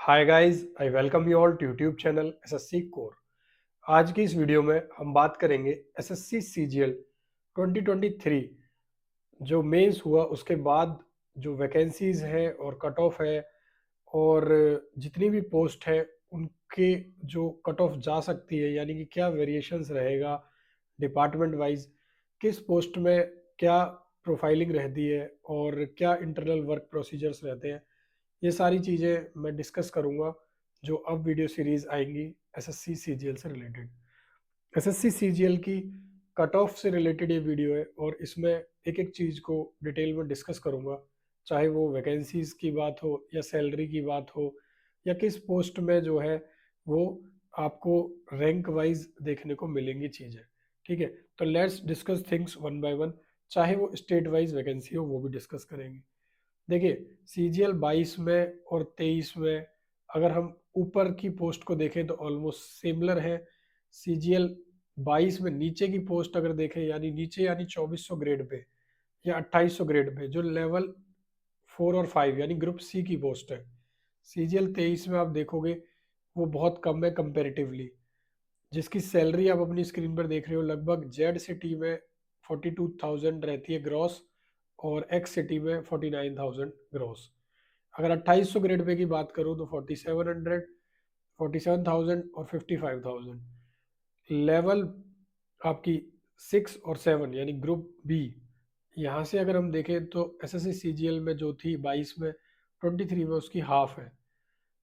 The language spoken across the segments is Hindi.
Hi guys, I welcome you all to YouTube channel SSC core. आज की इस वीडियो में हम बात करेंगे एसएससी सीजीएल 2023 जो मेंस हुआ उसके बाद जो वैकेंसीज है और कट ऑफ है और जितनी भी पोस्ट है उनके जो कट ऑफ जा सकती है, यानी कि क्या वेरिएशंस रहेगा डिपार्टमेंट वाइज, किस पोस्ट में क्या प्रोफाइलिंग रहती है और क्या इंटरनल वर्क प्रोसीजर्स रहते हैं। ये सारी चीज़ें मैं डिस्कस करूंगा जो अब वीडियो सीरीज आएंगी एसएससी सीजीएल से रिलेटेड। एसएससी सीजीएल की कट ऑफ से रिलेटेड ये वीडियो है और इसमें एक एक चीज़ को डिटेल में डिस्कस करूंगा, चाहे वो वैकेंसीज की बात हो या सैलरी की बात हो या किस पोस्ट में जो है वो आपको रैंक वाइज देखने को मिलेंगी चीज़ें। ठीक है, तो let's discuss things one by one. चाहे वो स्टेट वाइज वैकेंसी हो वो भी डिस्कस करेंगे। देखिए, सीजीएल 22 में और 23 में अगर हम ऊपर की पोस्ट को देखें तो ऑलमोस्ट सिमिलर है। सीजीएल 22 में नीचे की पोस्ट अगर देखें, यानी नीचे यानी 2400 ग्रेड पे या 2800 ग्रेड पे, जो लेवल 4 और 5 यानी ग्रुप सी की पोस्ट है, सीजीएल 23 में आप देखोगे वो बहुत कम है कंपेरेटिवली। जिसकी सैलरी आप अपनी स्क्रीन पर देख रहे हो, लगभग जेड सिटी में 42,000 रहती है ग्रॉस और एक्स सिटी में 49,000 ग्रॉस। अगर 2800 ग्रेड पे की बात करूँ तो 4700, 47,000 और 55,000। लेवल आपकी 6 और 7 यानी ग्रुप बी, यहाँ से अगर हम देखें तो एसएससी सीजीएल में जो थी 22 में 23 में उसकी हाफ है।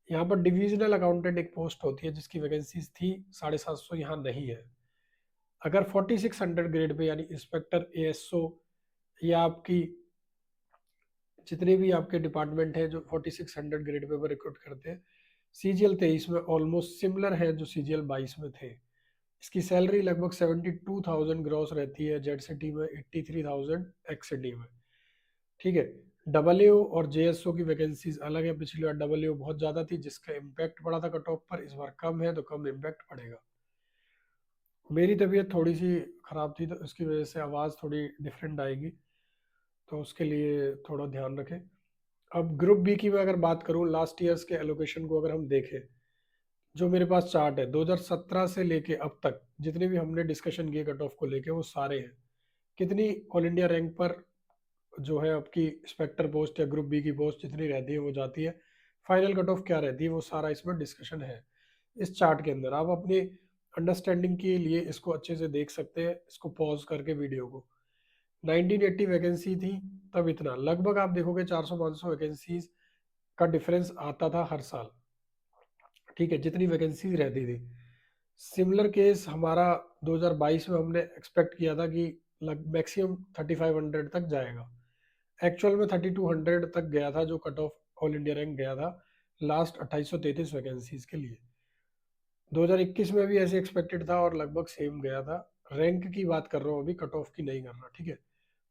यहाँ पर डिविजनल अकाउंटेंट एक पोस्ट होती है जिसकी वैकेंसीज थी 750, यहाँ नहीं है। अगर 4600 ग्रेड पे यानी इंस्पेक्टर एएसओ या आपकी जितने भी आपके डिपार्टमेंट हैं जो 4600 ग्रेड पे रिक्रूट करते हैं, सीजीएल 23 में ऑलमोस्ट सिमिलर है जो सीजीएल 22 में थे। इसकी सैलरी लगभग 72,000 ग्रॉस रहती है, जेड सिटी में 83,000 एक्स सिटी में। ठीक है, डब्ल्यू और जेएसओ की वैकेंसीज अलग है। पिछली बार डब्ल्यू बहुत ज़्यादा थी जिसका इम्पैक्ट पड़ा था कट ऑफ पर, इस बार कम है तो कम इम्पैक्ट पड़ेगा। मेरी तबीयत थोड़ी सी ख़राब थी तो उसकी वजह से आवाज़ थोड़ी डिफरेंट आएगी, तो उसके लिए थोड़ा ध्यान रखें। अब ग्रुप बी की मैं अगर बात करूं, लास्ट ईयर्स के एलोकेशन को अगर हम देखें, जो मेरे पास चार्ट है 2017 से लेके अब तक जितने भी हमने डिस्कशन किए कट ऑफ को लेके वो सारे हैं। कितनी ऑल इंडिया रैंक पर जो है आपकी इंस्पेक्टर पोस्ट या ग्रुप बी की पोस्ट जितनी रहती है वो जाती है, फाइनल कट ऑफ क्या रहती है, वो सारा इसमें डिस्कशन है इस चार्ट के अंदर। आप अपनी अंडरस्टैंडिंग के लिए इसको अच्छे से देख सकते हैं, इसको पॉज करके वीडियो को। 1980 वैकेंसी थी तब, इतना लगभग आप देखोगे 400-500 वैकेंसीज का डिफरेंस आता था हर साल। ठीक है, जितनी वैकेंसीज रहती थी। सिमिलर केस हमारा 2022 में हमने एक्सपेक्ट किया था कि मैक्सिमम 3500 तक जाएगा। एक्चुअल में 3200 तक गया था जो cut off all India rank गया था लास्ट 2833 वैकेंसीज के लिए। 2021 में भी ऐसे एक्सपेक्टेड था और लगभग सेम गया था। रैंक की बात कर रहा हूँ अभी, कट ऑफ की नहीं कर रहा। ठीक है,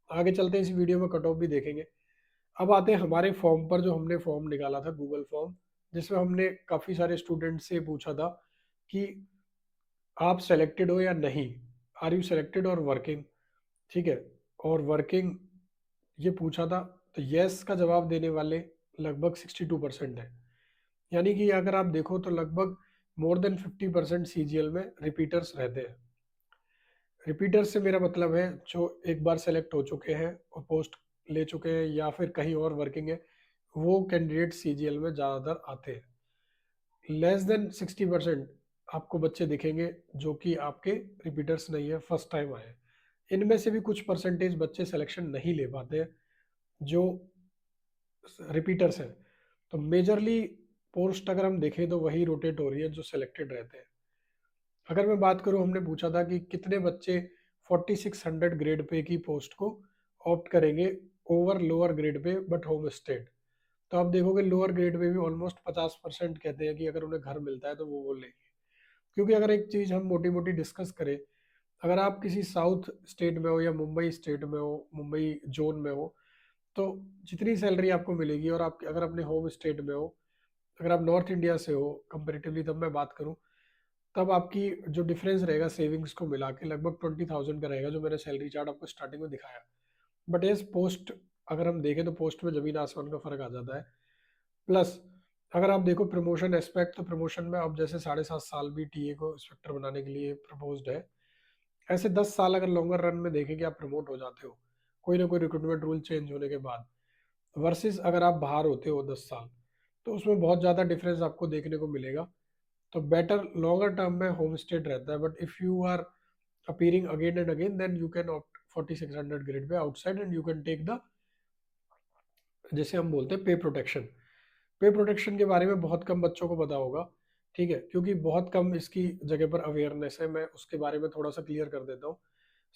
आगे चलते हैं, इस वीडियो में कट ऑफ भी देखेंगे। अब आते हैं हमारे फॉर्म पर, जो हमने फॉर्म निकाला था गूगल फॉर्म, जिसमें हमने काफ़ी सारे स्टूडेंट से पूछा था कि आप सेलेक्टेड हो या नहीं, आर यू सेलेक्टेड और वर्किंग। ठीक है, और वर्किंग ये पूछा था, तो यस का जवाब देने वाले लगभग 62% है। यानी कि अगर आप देखो तो लगभग मोर देन 50% सीजीएल में रिपीटर्स रहते हैं। रिपीटर्स से मेरा मतलब है जो एक बार सेलेक्ट हो चुके हैं और पोस्ट ले चुके हैं या फिर कहीं और वर्किंग है, वो कैंडिडेट सीजीएल में ज़्यादातर आते हैं। लेस देन 60% आपको बच्चे दिखेंगे जो कि आपके रिपीटर्स नहीं है, फर्स्ट टाइम आए। इनमें से भी कुछ परसेंटेज बच्चे सिलेक्शन नहीं ले पाते हैं जो रिपीटर्स हैं। तो मेजरली पोस्ट अगर हम देखें तो वही रोटेट हो रही है जो सिलेक्टेड रहते हैं। अगर मैं बात करूं, हमने पूछा था कि कितने बच्चे 4600 ग्रेड पे की पोस्ट को ऑप्ट करेंगे over lower grade pay but home state. तो आप देखोगे लोअर ग्रेड पे भी ऑलमोस्ट 50% कहते हैं कि अगर उन्हें घर मिलता है तो वो लेंगे। क्योंकि अगर एक चीज़ हम मोटी मोटी डिस्कस करें, अगर आप किसी साउथ स्टेट में हो या मुंबई स्टेट में हो, मुंबई जोन में हो, तो जितनी सैलरी आपको मिलेगी, और आप अगर अपने होम स्टेट में हो, अगर आप नॉर्थ इंडिया से हो कंपेरेटिवली तब मैं बात करूं, तब आपकी जो डिफरेंस रहेगा सेविंग्स को मिला के लगभग 20,000 का रहेगा, जो मैंने सैलरी चार्ट आपको स्टार्टिंग में दिखाया। बट एज पोस्ट अगर हम देखें तो पोस्ट में जमीन आसमान का फर्क आ जाता है। प्लस अगर आप देखो प्रमोशन एस्पेक्ट, तो प्रमोशन में अब जैसे 7.5 साल भी टीए को इंस्पेक्टर बनाने के लिए प्रपोज्ड है, ऐसे 10 साल अगर लॉन्गर रन में देखें कि आप प्रमोट हो जाते हो कोई ना कोई रिक्रूटमेंट रूल चेंज होने के बाद, वर्सेस अगर आप बाहर होते हो 10 साल, तो उसमें बहुत ज़्यादा डिफरेंस आपको देखने को मिलेगा। तो बेटर लॉन्गर टर्म में होम स्टेट रहता है, but if you are appearing again and again, then you can opt 4600 grade pay outside and you can take the, जैसे हम बोलते हैं, पे प्रोटेक्शन। पे प्रोटेक्शन के बारे में बहुत कम बच्चों को पता होगा, ठीक है, क्योंकि बहुत कम इसकी जगह पर अवेयरनेस है। मैं उसके बारे में थोड़ा सा क्लियर कर देता हूँ।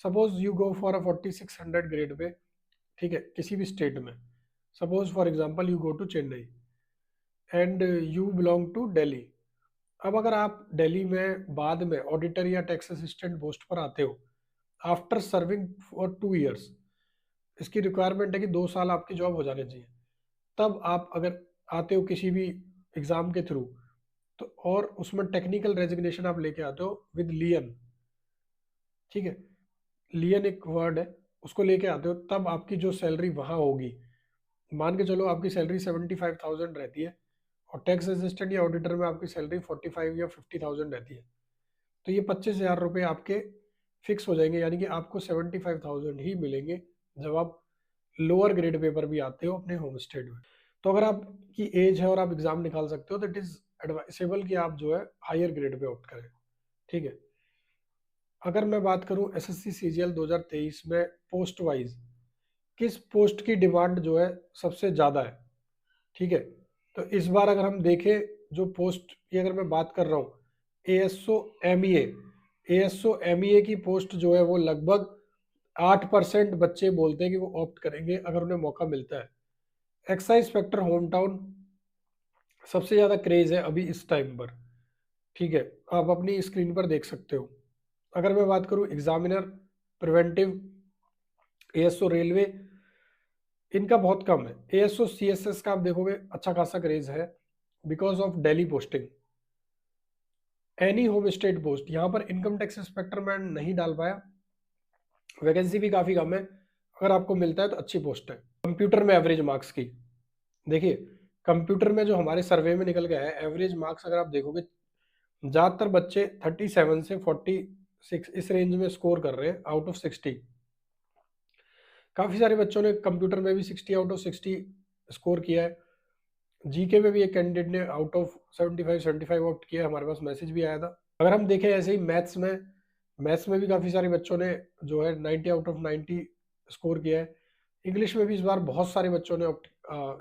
Suppose you go for a 4600 grade pay, ठीक है, किसी भी स्टेट में, suppose for example you go to Chennai and you belong to Delhi. अब अगर आप दिल्ली में बाद में ऑडिटर या टैक्स असिस्टेंट पोस्ट पर आते हो आफ्टर सर्विंग फॉर 2 ईयर्स, इसकी रिक्वायरमेंट है कि 2 साल आपकी जॉब हो जाने चाहिए, तब आप अगर आते हो किसी भी एग्जाम के थ्रू, तो और उसमें टेक्निकल रेजिग्नेशन आप लेके आते हो विद लियन, ठीक है, लियन एक वर्ड है, उसको लेके आते हो, तब आपकी जो सैलरी वहां होगी, मान के चलो आपकी सैलरी 75,000 रहती है, और टैक्स असिस्टेंट या ऑडिटर में आपकी सैलरी 45 या 50,000 रहती है, तो ये 25,000 रुपये आपके फिक्स हो जाएंगे, यानी कि आपको 75,000 ही मिलेंगे जब आप लोअर ग्रेड पेपर भी आते हो अपने होम स्टेट में। तो अगर आपकी एज है और आप एग्जाम निकाल सकते हो, तो इट इज एडवाइसेबल कि आप जो है हायर ग्रेड पे ऑप्ट करें, ठीक है। अगर मैं बात करूं एसएससी सीजीएल 2023 में पोस्ट वाइज किस पोस्ट की डिमांड जो है सबसे ज़्यादा है, ठीक है, तो इस बार अगर हम देखें जो पोस्ट की अगर मैं बात कर रहा हूँ, एएसओ एमईए, एएसओ एमईए की पोस्ट जो है वो लगभग 8% बच्चे बोलते हैं कि वो ऑप्ट करेंगे अगर उन्हें मौका मिलता है। एक्साइज इंस्पेक्टर होम टाउन सबसे ज़्यादा क्रेज है अभी इस टाइम पर, ठीक है, आप अपनी स्क्रीन पर देख सकते हो। अगर मैं बात करूं एग्जामिनर, प्रिवेंटिव, एएसओ रेलवे, इनका बहुत कम है। एएसओ सीएसएस का आप देखोगे अच्छा खासा क्रेज है because of daily posting. Any home state post, यहाँ पर इनकम टैक्स इंस्पेक्टर मैं नहीं डाल पाया, वैकेंसी भी काफ़ी कम है, अगर आपको मिलता है तो अच्छी पोस्ट है। कंप्यूटर में एवरेज मार्क्स की देखिए, कंप्यूटर में जो हमारे सर्वे में निकल गया है एवरेज मार्क्स, अगर आप देखोगे ज़्यादातर बच्चे 37 से 46 इस रेंज में स्कोर कर रहे हैं आउट ऑफ 60। काफ़ी सारे बच्चों ने कंप्यूटर में भी 60 आउट ऑफ 60 स्कोर किया है। जीके में भी एक कैंडिडेट ने आउट ऑफ 75 आउट किया, हमारे पास मैसेज भी आया था। अगर हम देखें ऐसे ही मैथ्स में भी काफ़ी सारे बच्चों ने जो है 90 आउट ऑफ 90 स्कोर किया है। इंग्लिश में भी इस बार बहुत सारे बच्चों ने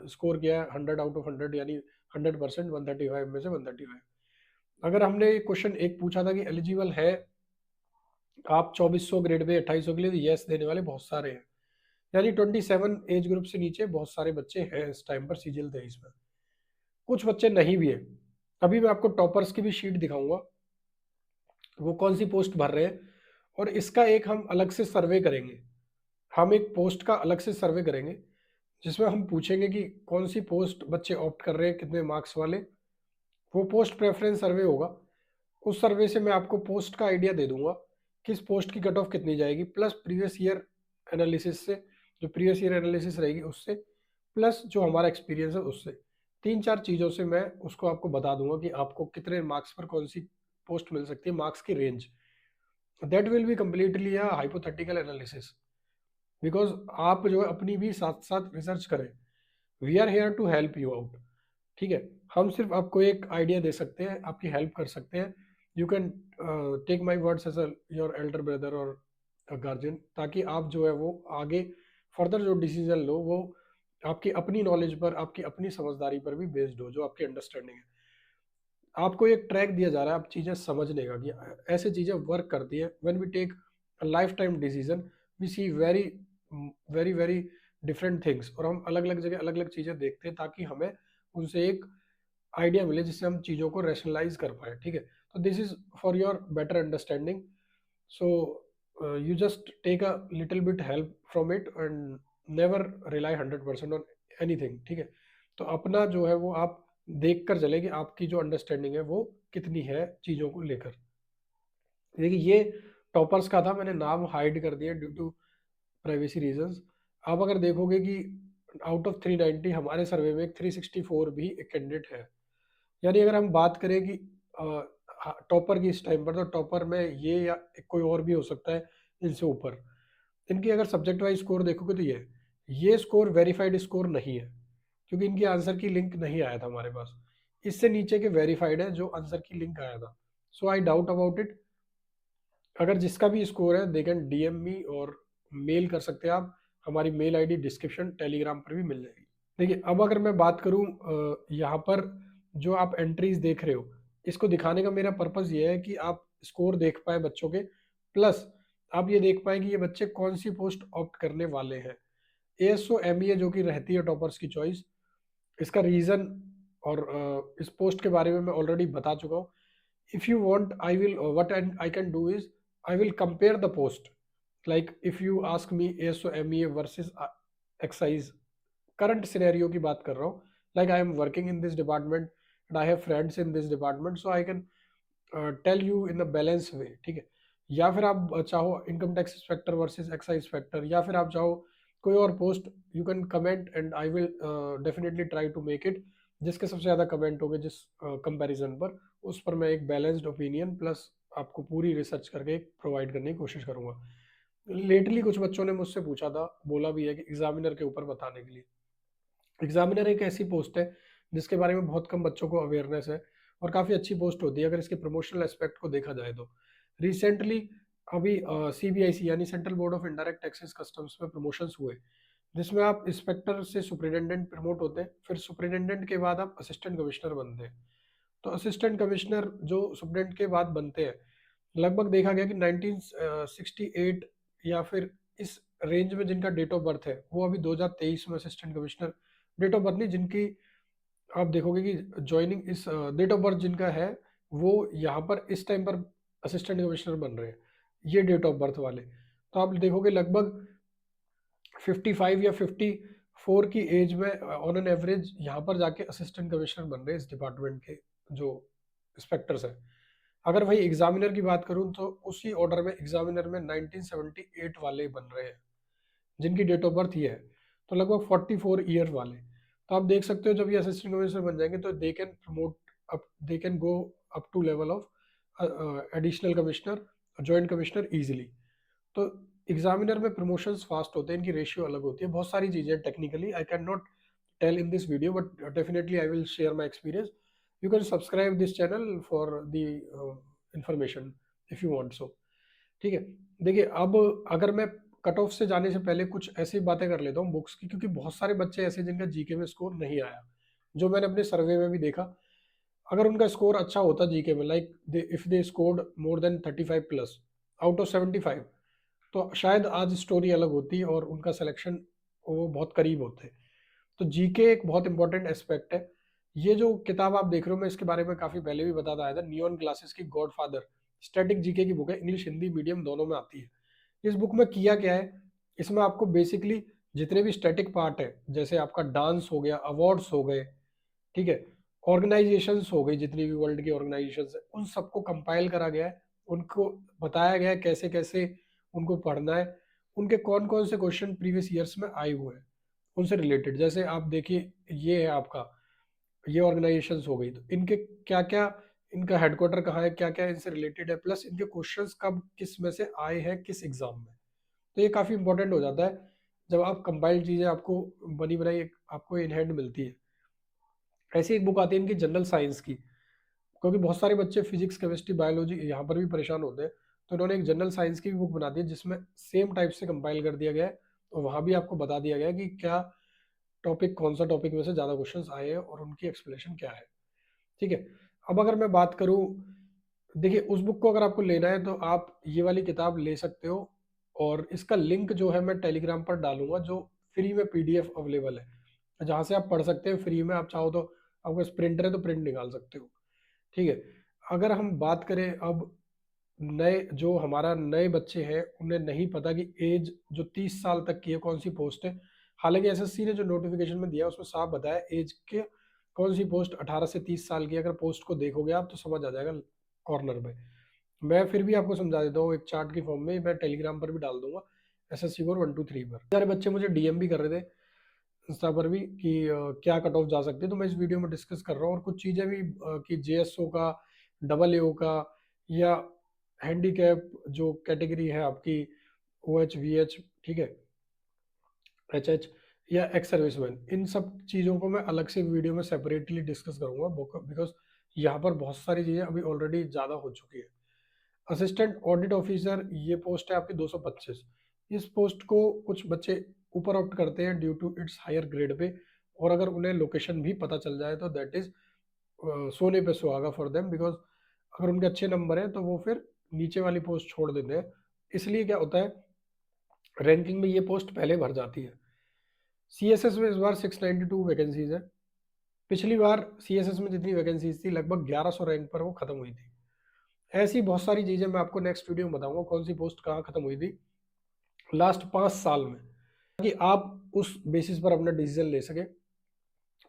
स्कोर किया है 100 आउट ऑफ 100, यानी 100%, 135 में से 135। अगर हमने क्वेश्चन एक पूछा था कि एलिजिबल है आप 2400 ग्रेड पे 2800 के लिए, तो यस देने वाले बहुत सारे हैं, यानी 27 एज ग्रुप से नीचे बहुत सारे बच्चे हैं इस टाइम पर सीजीएल 23 में। कुछ बच्चे नहीं भी है। अभी मैं आपको टॉपर्स की भी शीट दिखाऊंगा, वो कौन सी पोस्ट भर रहे हैं, और इसका एक हम अलग से सर्वे करेंगे। हम एक पोस्ट का अलग से सर्वे करेंगे जिसमें हम पूछेंगे कि कौन सी पोस्ट बच्चे ऑप्ट कर रहे हैं, कितने मार्क्स वाले। वो पोस्ट प्रेफरेंस सर्वे होगा। उस सर्वे से मैं आपको पोस्ट का आइडिया दे दूंगा किस पोस्ट की कट ऑफ कितनी जाएगी, प्लस प्रीवियस ईयर एनालिसिस से, जो प्रीवियस ईयर एनालिसिस रहेगी उससे, प्लस जो हमारा एक्सपीरियंस है उससे, 3-4 चीज़ों से मैं उसको आपको बता दूंगा कि आपको कितने मार्क्स पर कौन सी पोस्ट मिल सकती है, मार्क्स की range. That will be completely a hypothetical analysis, because आप जो है अपनी भी साथ साथ रिसर्च करें। We are here to help you out, ठीक है। हम सिर्फ आपको एक आइडिया दे सकते हैं, आपकी हेल्प कर सकते हैं। You can take my words as your elder brother और गार्जियन, ताकि आप जो है वो आगे फर्दर जो डिसीजन लो वो आपकी अपनी नॉलेज पर, आपकी अपनी समझदारी पर भी बेस्ड हो, जो आपकी अंडरस्टैंडिंग है। आपको एक ट्रैक दिया जा रहा है आप चीज़ें समझने का, कि ऐसे चीज़ें वर्क करती है। When we take a lifetime decision, we see very very very different things, और हम अलग अलग जगह अलग अलग चीज़ें देखते हैं ताकि हमें उनसे एक आइडिया मिले जिससे हम चीज़ों को रैशनलाइज कर पाए, ठीक है। तो this is for your better understanding, so you just take a little bit help from it and never rely 100% on anything, ठीक है। तो अपना जो है वो आप देख कर चले कि आपकी जो अंडरस्टैंडिंग है वो कितनी है चीज़ों को लेकर। देखिए ये टॉपर्स का था, मैंने नाम हाइड कर दिया ड्यू टू प्राइवेसी रीजंस। आप अगर देखोगे कि आउट ऑफ 390 हमारे सर्वे में एक 364 भी एक कैंडिडेट है, यानी अगर हम बात करें कि टॉपर की इस टाइम पर, तो टॉपर में ये या कोई और भी हो सकता है इनसे ऊपर। इनकी अगर सब्जेक्ट वाइज स्कोर देखोगे तो ये स्कोर वेरीफाइड स्कोर नहीं है, क्योंकि इनकी आंसर की लिंक नहीं आया था हमारे पास। इससे नीचे के वेरीफाइड है जो आंसर की लिंक आया था। सो आई डाउट अबाउट इट। अगर जिसका भी स्कोर है दे कैन डीएम मी और मेल कर सकते हैं आप। हमारी मेल आईडी डिस्क्रिप्शन टेलीग्राम पर भी मिल जाएगी। देखिए अब अगर मैं बात करूं, यहाँ पर जो आप एंट्रीज देख रहे हो, इसको दिखाने का मेरा पर्पस ये है कि आप स्कोर देख पाए बच्चों के, प्लस आप ये देख पाए कि ये बच्चे कौन सी पोस्ट ऑप्ट करने वाले हैं। एएसओ एमईए जो कि रहती है टॉपर्स की चॉइस, इसका रीजन और इस पोस्ट के बारे में मैं ऑलरेडी बता चुका हूँ। if you want I will what I can do is I will compare the post, like if you ask me ASO MEA versus excise, current scenario की बात कर रहा हूँ, like I am working in this department and I have friends in this department, so I can tell you in the balance way, ठीक है। या फिर आप चाहो income tax inspector versus excise inspector, या फिर आप चाहो कोई और post, you can comment and I will definitely try to make it. जिसके सबसे ज़्यादा कमेंट हो गए जिस कंपैरिजन पर, उस पर मैं एक बैलेंस्ड ओपिनियन प्लस आपको पूरी रिसर्च करके प्रोवाइड करने की कोशिश करूंगा। लेटली कुछ बच्चों ने मुझसे पूछा था, बोला भी है कि एग्जामिनर के ऊपर बताने के लिए। एग्जामिनर एक ऐसी पोस्ट है जिसके बारे में बहुत कम बच्चों को अवेयरनेस है, और काफ़ी अच्छी पोस्ट होती है अगर इसके प्रमोशनल एस्पेक्ट को देखा जाए तो। रिसेंटली अभी सीबीआईसी यानी central board of indirect taxes customs में प्रमोशंस हुए, जिसमें आप इंस्पेक्टर से सुपरिटेंडेंट प्रमोट होते हैं, फिर सुपरिटेंडेंट के बाद आप असिस्टेंट कमिश्नर बनते हैं। तो असिस्टेंट कमिश्नर जो सुपरिटेंडेंट के बाद बनते हैं, लगभग देखा गया कि 1968 या फिर इस रेंज में जिनका डेट ऑफ बर्थ है, वो अभी 2023 में assistant commissioner, date of birth नहीं, जिनकी आप देखोगे कि ज्वाइनिंग इस डेट ऑफ बर्थ जिनका है, वो यहाँ पर इस टाइम पर असिस्टेंट कमिश्नर बन रहे हैं, ये डेट ऑफ बर्थ वाले। तो आप देखोगे लगभग 55 या 54 की एज में ऑन एन एवरेज यहाँ पर जाके असिस्टेंट कमिश्नर बन रहे हैं इस डिपार्टमेंट के जो इंस्पेक्टर्स हैं। अगर वही एग्जामिनर की बात करूं तो उसी ऑर्डर में एग्जामिनर में 1978 वाले बन रहे हैं जिनकी डेट ऑफ बर्थ ये है, तो लगभग 44 ईयर वाले। तो आप देख सकते हो जब ये असिस्टेंट कमिश्नर बन जाएंगे तो they can promote up, they can go up to level of additional commissioner, joint commissioner easily. तो एग्जामिनर में प्रमोशंस फास्ट होते हैं, इनकी रेशियो अलग होती है, बहुत सारी चीजें technically I can not tell in this video, but definitely I will share my experience. You can subscribe this channel for the information if you want so, ठीक है। देखिए अब अगर मैं कट ऑफ से जाने से पहले कुछ ऐसी बातें कर लेता हूँ बुक्स की, क्योंकि बहुत सारे बच्चे ऐसे जिनका जीके में स्कोर नहीं आया, जो मैंने अपने सर्वे में भी देखा। अगर उनका स्कोर अच्छा होता जीके में, like if they scored more than 35 plus out of 75, तो शायद आज स्टोरी अलग होती और उनका सिलेक्शन वो बहुत करीब होते। तो जीके एक बहुत इंपॉर्टेंट एस्पेक्ट है। ये जो किताब आप देख रहे हो, मैं इसके बारे में काफी पहले भी बताता आया था, नियॉन क्लासेस की गॉडफादर स्टैटिक जीके की बुक है, इंग्लिश हिंदी मीडियम दोनों में आती है। इस बुक में किया क्या है, इसमें आपको बेसिकली जितने भी स्टैटिक पार्ट है, जैसे आपका डांस हो गया, अवार्ड्स हो गए, ठीक है, ऑर्गेनाइजेशंस हो गई, जितनी भी वर्ल्ड की ऑर्गेनाइजेशंस है, उन सबको कंपाइल करा गया है। उनको बताया गया है कैसे कैसे उनको पढ़ना है, उनके कौन कौन से क्वेश्चन प्रीवियस ईयर्स में आए हुए हैं उनसे रिलेटेड। जैसे आप देखिए ये है आपका, ये ऑर्गेनाइजेशंस हो गई, तो इनके क्या क्या, इनका हेडक्वार्टर कहाँ है, क्या क्या इनसे रिलेटेड है, प्लस इनके क्वेश्चंस कब किस में से आए हैं किस एग्जाम में। तो ये काफ़ी इंपॉर्टेंट हो जाता है जब आप कंपाइल्ड चीज़ें आपको बनी बनाई आपको इन हैंड मिलती है। ऐसी एक बुक आती है इनकी जनरल साइंस की, क्योंकि बहुत सारे बच्चे फिजिक्स केमिस्ट्री बायोलॉजी यहाँ पर भी परेशान होते हैं, तो इन्होंने एक जनरल साइंस की भी बुक बना दी है जिसमें सेम टाइप से कंपाइल कर दिया गया है, और वहाँ भी आपको बता दिया गया है कि क्या टॉपिक, कौन सा टॉपिक में से ज़्यादा क्वेश्चंस आए हैं और उनकी एक्सप्लेनेशन क्या है, ठीक है। अब अगर मैं बात करूँ, देखिए उस बुक को अगर आपको लेना है तो आप ये वाली किताब ले सकते हो, और इसका लिंक जो है मैं टेलीग्राम पर डालूंगा, जो फ्री में पीडीएफ अवेलेबल है, जहाँ से आप पढ़ सकते हैं फ्री में। आप चाहो तो आपको प्रिंटर है तो प्रिंट निकाल सकते हो, ठीक है। अगर हम बात करें अब नए, जो हमारा नए बच्चे हैं उन्हें नहीं पता कि एज जो 30 साल तक की है कौन सी पोस्ट है, हालांकि एसएससी ने जो नोटिफिकेशन में दिया उसमें साफ बताया एज के कौन सी पोस्ट 18 से 30 साल की। अगर पोस्ट को देखोगे आप तो समझ आ जाएगा कॉर्नर में। मैं फिर भी आपको समझा देता हूँ एक चार्ट की फॉर्म में, मैं टेलीग्राम पर भी डाल दूंगा, एसएससी कोर 1 2 3 पर। सारे बच्चे मुझे डीएम भी कर रहे थे इंस्टा पर भी कि क्या कट ऑफ जा सकती है, तो मैं इस वीडियो में डिस्कस कर रहा हूँ। और कुछ चीज़ें भी कि जेएसओ का, डबल एओ का, या हैंडीकैप जो कैटेगरी है आपकी, ओ एच वी एच, ठीक है, एच एच, या एक्स सर्विसमैन, इन सब चीज़ों को मैं अलग से वीडियो में सेपरेटली डिस्कस करूंगा, बिकॉज यहाँ पर बहुत सारी चीज़ें अभी ऑलरेडी ज़्यादा हो चुकी है। असिस्टेंट ऑडिट ऑफिसर, ये पोस्ट है आपकी 225। इस पोस्ट को कुछ बच्चे ऊपर ऑप्ट करते हैं due to its higher grade pay, और अगर उन्हें लोकेशन भी पता चल जाए तो दैट इज सोने पे सुहागा फॉर देम, बिकॉज अगर उनके अच्छे नंबर हैं तो वो फिर नीचे वाली पोस्ट छोड़ देते हैं। इसलिए क्या होता है, रैंकिंग में ये पोस्ट पहले भर जाती है। सीएसएस में इस बार 692 वैकेंसीज है। पिछली बार सीएसएस में जितनी वैकेंसीज थी लगभग 1100 रैंक पर वो खत्म हुई थी। ऐसी बहुत सारी चीजें मैं आपको नेक्स्ट वीडियो में बताऊंगा, कौन सी पोस्ट कहाँ खत्म हुई थी लास्ट 5 साल में, ताकि आप उस बेसिस पर अपना डिसीजन ले सके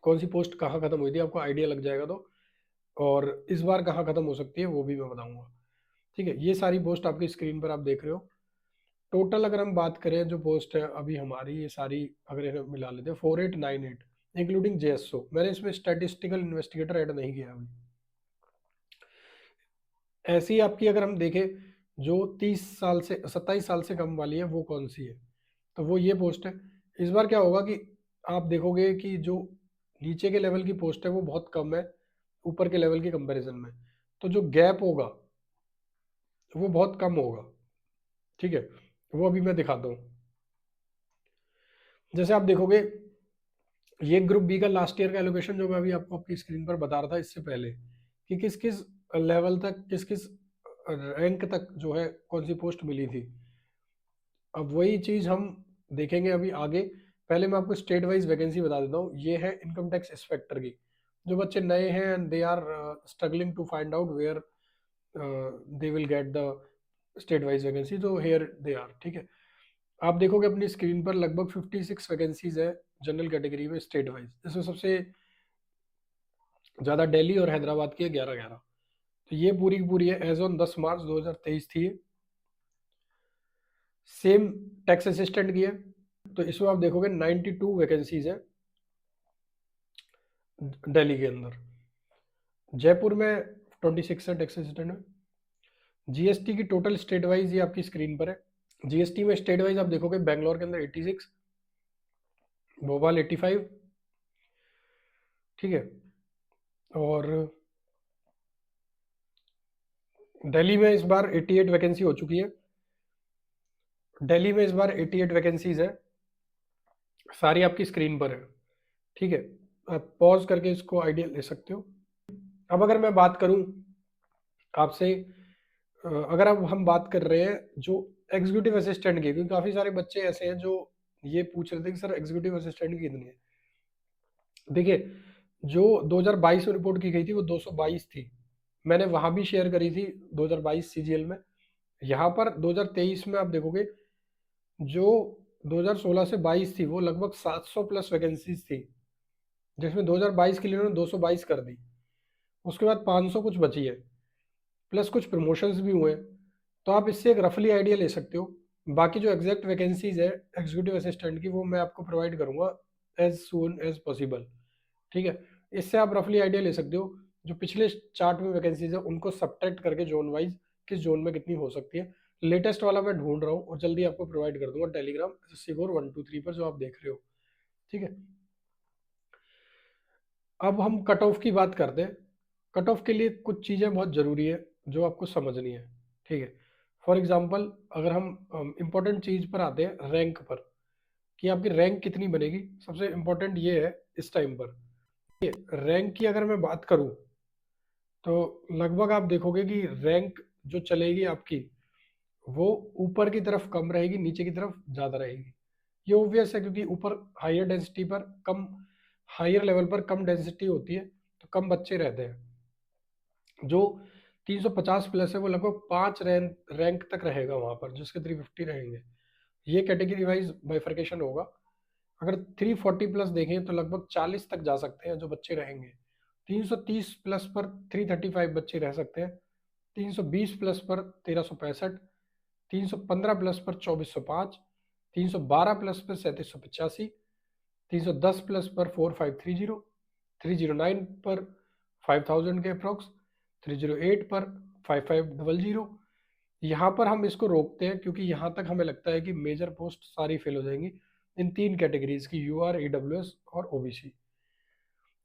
कौन सी पोस्ट कहाँ खत्म हुई थी, आपको आइडिया लग जाएगा। तो और इस बार कहाँ खत्म हो सकती है वो भी मैं बताऊंगा। ठीक है, ये सारी पोस्ट आपकी स्क्रीन पर आप देख रहे हो। टोटल अगर हम बात करें जो पोस्ट है अभी हमारी, ये सारी अगर इन्हें मिला लेते हैं 4898, इंक्लूडिंग जेएसओ। मैंने इसमें स्टैटिस्टिकल इन्वेस्टिगेटर ऐड नहीं किया अभी। ऐसी ही आपकी अगर हम देखें जो 30 साल से 27 साल से कम वाली है, वो कौन सी है, तो वो ये पोस्ट है। इस बार क्या होगा कि आप देखोगे कि जो नीचे के लेवल की पोस्ट है वो बहुत कम है ऊपर के लेवल के कंपैरिजन में, तो जो गैप होगा वो बहुत कम होगा। ठीक है, वो अभी मैं दिखाता हूँ। जैसे आप देखोगे ये ग्रुप बी का लास्ट ईयर का एलोकेशन जो मैं अभी आपको आपकी स्क्रीन पर बता रहा था इससे पहले, कि किस किस लेवल तक, किस किस रैंक तक जो है कौन सी पोस्ट मिली थी। अब वही चीज हम देखेंगे अभी आगे। पहले मैं आपको स्टेट वाइज वैकेंसी बता देता हूँ। ये है इनकम टैक्स इंस्पेक्टर की। जो बच्चे नए हैं and they are struggling to find out where they will get the state wise vacancy, तो हेयर दे आर। ठीक है, आप देखोगे अपनी स्क्रीन पर लगभग 56 वैकेंसीज है जनरल कैटेगरी में स्टेट वाइज। इसमें सबसे ज्यादा दिल्ली और हैदराबाद की है, 11-11। तो ये पूरी की पूरी है एज ऑन 10 मार्च 2023 थी। सेम टैक्स असिस्टेंट की है, तो इसमें आप देखोगे 92 वैकेंसीज है दिल्ली के अंदर। जयपुर में 26 है टैक्स असिस्टेंट में। जीएसटी की टोटल स्टेट वाइज ये आपकी स्क्रीन पर है। जीएसटी में स्टेट वाइज आप देखोगे बेंगलोर के अंदर 86, भोपाल 85, ठीक है, और दिल्ली में इस बार 88 वैकेंसी हो चुकी है। दिल्ली में इस बार 88 वैकेंसीज है, सारी आपकी स्क्रीन पर है। ठीक है, आप पॉज करके इसको आइडिया ले सकते हो। अब अगर मैं बात करूं आपसे, अगर अब हम बात कर रहे हैं जो एग्जीक्यूटिव असिस्टेंट की, क्योंकि काफी सारे बच्चे ऐसे हैं जो ये पूछ रहे थे कि सर एग्जीक्यूटिव असिस्टेंट की कितनी है। देखिए, जो 2022 में रिपोर्ट की गई थी वो 222 थी। मैंने वहां भी शेयर करी थी 2022 सीजीएल में। यहाँ पर 2023 में आप देखोगे जो 2016 से 22 थी वो लगभग 700 प्लस वैकेंसीज थी, जिसमें 2022 के लिए उन्होंने 222 कर दी। उसके बाद 500 कुछ बची है, प्लस कुछ प्रमोशंस भी हुए हैं। तो आप इससे एक रफली आइडिया ले सकते हो। बाकी जो एग्जैक्ट वैकेंसीज है एग्जीक्यूटिव असिस्टेंट की वो मैं आपको प्रोवाइड करूंगा एज सून एज पॉसिबल। ठीक है, इससे आप रफली आइडिया ले सकते हो। जो पिछले चार्ट में वैकेंसीज है उनको सब्ट्रैक्ट करके जोन वाइज किस जोन में कितनी हो सकती है। लेटेस्ट वाला मैं ढूंढ रहा हूँ और जल्दी आपको प्रोवाइड कर दूंगा टेलीग्राम एसएससी कोर 123 पर जो आप देख रहे हो। ठीक है, अब हम कट ऑफ की बात करते हैं। कट ऑफ के लिए कुछ चीज़ें बहुत ज़रूरी है जो आपको समझनी है। ठीक है, फॉर एग्जांपल अगर हम इम्पोर्टेंट चीज़ पर आते हैं, रैंक पर, कि आपकी रैंक कितनी बनेगी। सबसे इम्पोर्टेंट ये है इस टाइम पर, ये रैंक की अगर मैं बात करूं तो लगभग आप देखोगे कि रैंक जो चलेगी आपकी वो ऊपर की तरफ कम रहेगी, नीचे की तरफ ज़्यादा रहेगी। ये ओब्वियस है क्योंकि ऊपर हायर डेंसिटी पर कम, हायर लेवल पर कम डेंसिटी होती है तो कम बच्चे रहते हैं। जो 350 प्लस है वो लगभग 5 रैंक तक रहेगा वहां पर, जिसके 350 रहेंगे। ये कैटेगरी वाइज बाइफर्केशन होगा। अगर 340 प्लस देखें तो लगभग 40 तक जा सकते हैं जो बच्चे रहेंगे। 330 प्लस पर 335 बच्चे रह सकते हैं। 320 प्लस पर 1365, 315 प्लस पर 2405, 312 प्लस पर 3785, 310 प्लस पर 4530, 309 पर 5000 के अप्रॉक्स, 308 पर 5500। यहाँ पर हम इसको रोकते हैं क्योंकि यहाँ तक हमें लगता है कि मेजर पोस्ट सारी फिल हो जाएंगी इन 3 कैटेगरीज की, यूआर, ईडब्ल्यूएस और ओबीसी।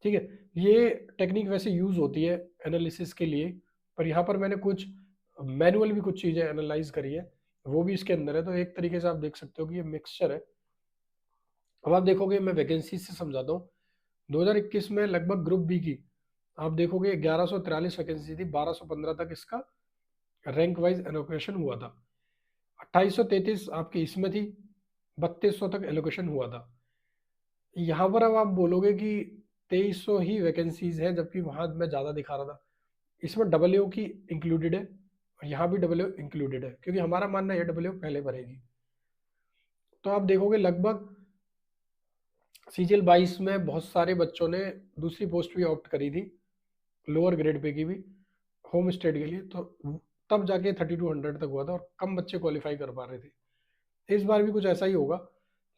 ठीक है, ये टेक्निक वैसे यूज होती है एनालिसिस के लिए, पर यहाँ पर मैंने कुछ मैनुअल भी कुछ चीजें एनालाइज करी है, वो भी इसके अंदर है। तो एक तरीके से आप देख सकते हो कि ये मिक्सचर है। अब आप देखोगे, मैं वैकेंसी से समझाता हूँ। 2021 में लगभग ग्रुप बी की आप देखोगे 1143 वैकेंसी थी, 1215 तक इसका रैंक वाइज एलोकेशन हुआ था। 2833 आपकी इसमें थी, 3200 तक एलोकेशन हुआ था। यहाँ पर अब आप बोलोगे कि 2300 ही वैकेंसीज है, जबकि वहां मैं ज्यादा दिखा रहा था। इसमें डब्ल्यू की इंक्लूडेड है और यहाँ भी डब्ल्यू इंक्लूडेड है, क्योंकि हमारा मानना है डब्ल्यू पहले भरेगी। तो आप देखोगे लगभग सीजीएल 22 में बहुत सारे बच्चों ने दूसरी पोस्ट भी ऑप्ट करी थी, लोअर ग्रेड पे की भी, होम स्टेट के लिए। तो तब जाके 3200 तक हुआ था और कम बच्चे क्वालिफाई कर पा रहे थे। इस बार भी कुछ ऐसा ही होगा,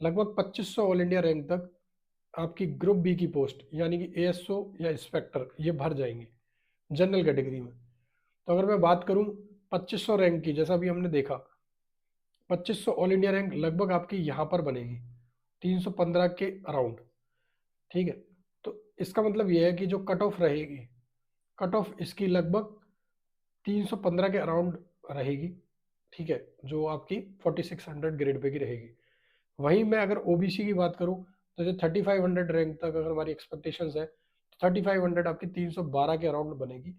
लगभग 2500 ऑल इंडिया रैंक तक आपकी ग्रुप बी की पोस्ट यानी कि एएसओ या इंस्पेक्टर ये भर जाएंगे जनरल कैटेगरी में। तो अगर मैं बात करूं 2500 रैंक की, जैसा भी हमने देखा, 2500 ऑल इंडिया रैंक लगभग आपकी यहाँ पर बनेगी 315 के अराउंड। ठीक है, तो इसका मतलब यह है कि जो कट ऑफ रहेगी, कट ऑफ इसकी लगभग 315 के अराउंड रहेगी। ठीक है, जो आपकी 4600 ग्रेड पे की रहेगी। वहीं मैं अगर ओबीसी की बात करूं, तो जो 3500 रैंक तक अगर हमारी एक्सपेक्टेशंस है, तो 3500 आपकी 312 के अराउंड बनेगी।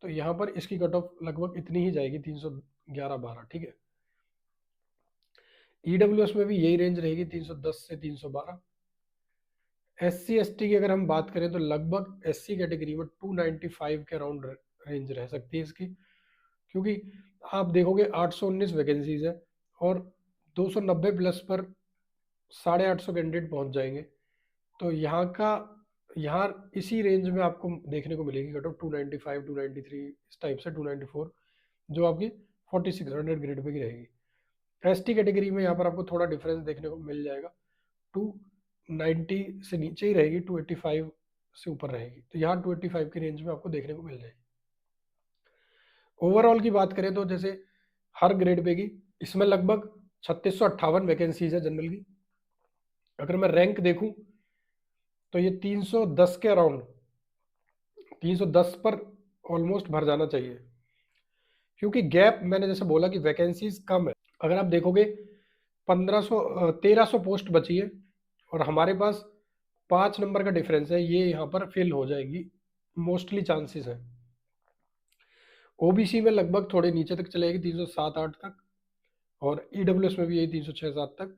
तो यहाँ पर इसकी कट ऑफ लगभग इतनी ही जाएगी, 311-12। ठीक है, ईडब्ल्यूएस में भी यही रेंज रहेगी, 310 से 312। एससी एसटी की अगर हम बात करें तो लगभग एससी कैटेगरी में 295 के अराउंड रेंज रह सकती है इसकी, क्योंकि आप देखोगे 819 वैकेंसीज है और 290 प्लस पर 850 कैंडिडेट पहुंच जाएंगे। तो यहाँ इसी रेंज में आपको देखने को मिलेगी कट ऑफ 295, 293 इस टाइप से 294, जो आपकी 4600 ग्रेड पे की रहेगी। एसटी कैटेगरी में यहाँ पर आपको थोड़ा डिफरेंस देखने को मिल जाएगा, 290 से नीचे ही रहेगी, 285 से ऊपर रहेगी। तो यहाँ 285 की रेंज में आपको देखने को मिल जाएगी। ओवरऑल की बात करें तो जैसे हर ग्रेड पे की इसमें लगभग 3658 वैकेंसीज है जनरल की। अगर मैं रैंक देखूं तो ये 310 के अराउंड, 310 पर ऑलमोस्ट भर जाना चाहिए, क्योंकि गैप मैंने जैसे बोला कि वैकेंसीज कम है। अगर आप देखोगे 1300 पोस्ट बची है और हमारे पास 5 नंबर का डिफरेंस है, ये यहाँ पर फिल हो जाएगी, मोस्टली चांसेस है। ओबीसी में लगभग थोड़े नीचे तक चलेगी, 307-8 तक, और ईडब्ल्यूएस में भी यही 306-7 तक।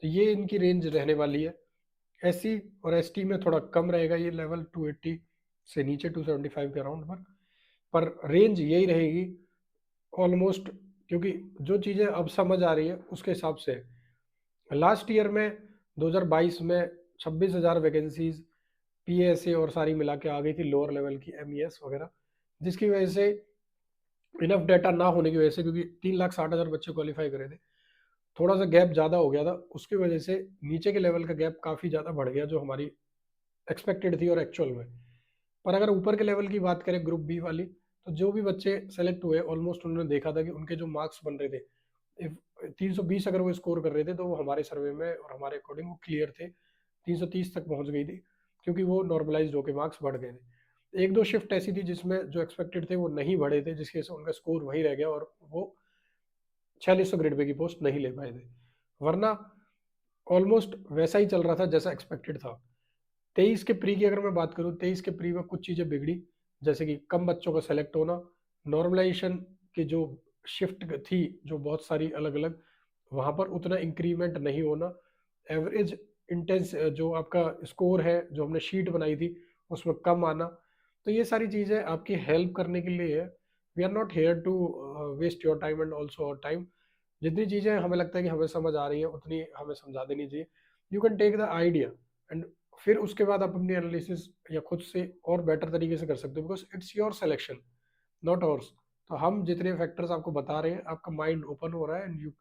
तो ये इनकी रेंज रहने वाली है। एससी और एसटी में थोड़ा कम रहेगा ये लेवल, 280 से नीचे 275 के अराउंड पर रेंज यही रहेगी ऑलमोस्ट, क्योंकि जो चीज़ें अब समझ आ रही है उसके हिसाब से। लास्ट ईयर में 2022 में 26,000 वैकेंसीज पीएसए और सारी मिला के आ गई थी, लोअर लेवल की एमईएस वगैरह, जिसकी वजह से इनफ डाटा ना होने की वजह से, क्योंकि 3,60,000 बच्चे क्वालिफाई करे थे, थोड़ा सा गैप ज़्यादा हो गया था, उसकी वजह से नीचे के लेवल का गैप काफ़ी ज़्यादा बढ़ गया, जो हमारी एक्सपेक्टेड थी और एक्चुअल में। पर अगर ऊपर के लेवल की बात करें ग्रुप बी वाली, तो जो भी बच्चे सेलेक्ट हुए ऑलमोस्ट उन्होंने देखा था कि उनके जो मार्क्स बन रहे थे, 320 अगर वो स्कोर कर रहे थे, तो वो हमारे सर्वे में और हमारे अकॉर्डिंग वो क्लियर थे, 330 तक पहुंच गई थी, क्योंकि वो नॉर्मलाइज होकर मार्क्स बढ़ गए थे। एक दो शिफ्ट ऐसी थी जिसमें जो एक्सपेक्टेड थे वो नहीं बढ़े थे, जिसकी वजह से उनका स्कोर वही रह गया और वो 4600 ग्रेड पे की पोस्ट नहीं ले पाए थे। वरना ऑलमोस्ट वैसा ही चल रहा था जैसा एक्सपेक्टेड था। 23 के प्री की अगर मैं बात करूँ, 23 के प्री में कुछ चीज़ें बिगड़ी, जैसे कि कम बच्चों का सेलेक्ट होना, नॉर्मलाइजेशन की जो शिफ्ट थी जो बहुत सारी अलग अलग, वहाँ पर उतना इंक्रीमेंट नहीं होना, एवरेज इंटेंस जो आपका स्कोर है जो हमने शीट बनाई थी उसमें कम आना। तो ये सारी चीज़ें आपकी हेल्प करने के लिए है। We are not here to waste your time and also our time. जितनी चीज़ें हमें लगता है कि हमें समझ आ रही है उतनी हमें समझा देनी चाहिए। You can take the idea and फिर उसके बाद आप अपनी एनालिसिस या खुद से और बेटर तरीके से कर सकते हो, because it's your selection not ours. तो हम जितने फैक्टर्स आपको बता रहे हैं, आपका माइंड ओपन हो रहा है and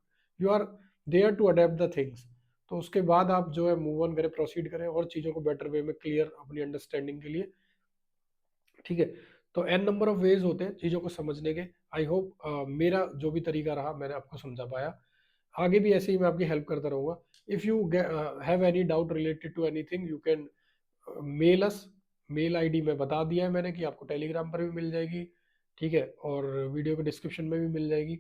you are there to adept the things. तो उसके बाद आप जो है मूव ऑन करें, प्रोसीड करें और चीज़ों को बेटर वे में क्लियर अपनी अंडरस्टैंडिंग के लिए। ठीक है, तो एन नंबर ऑफ वेज होते हैं चीज़ों को समझने के। आई होप मेरा जो भी तरीका रहा मैंने आपको समझा पाया। आगे भी ऐसे ही मैं आपकी हेल्प करता रहूँगा। If you have any doubt related to anything you can mail us. Mail ID में बता दिया है मैंने कि आपको टेलीग्राम पर भी मिल जाएगी। ठीक है, और वीडियो के डिस्क्रिप्शन में भी मिल जाएगी।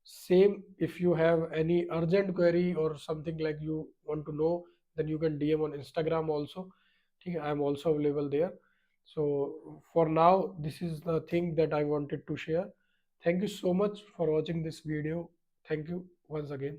Same, if you have any urgent query or something like you want to know, then you can DM on Instagram also. ठीक है, I am also available there. So for now, this is the thing that I wanted to share. Thank you so much for watching this video. Thank you once again.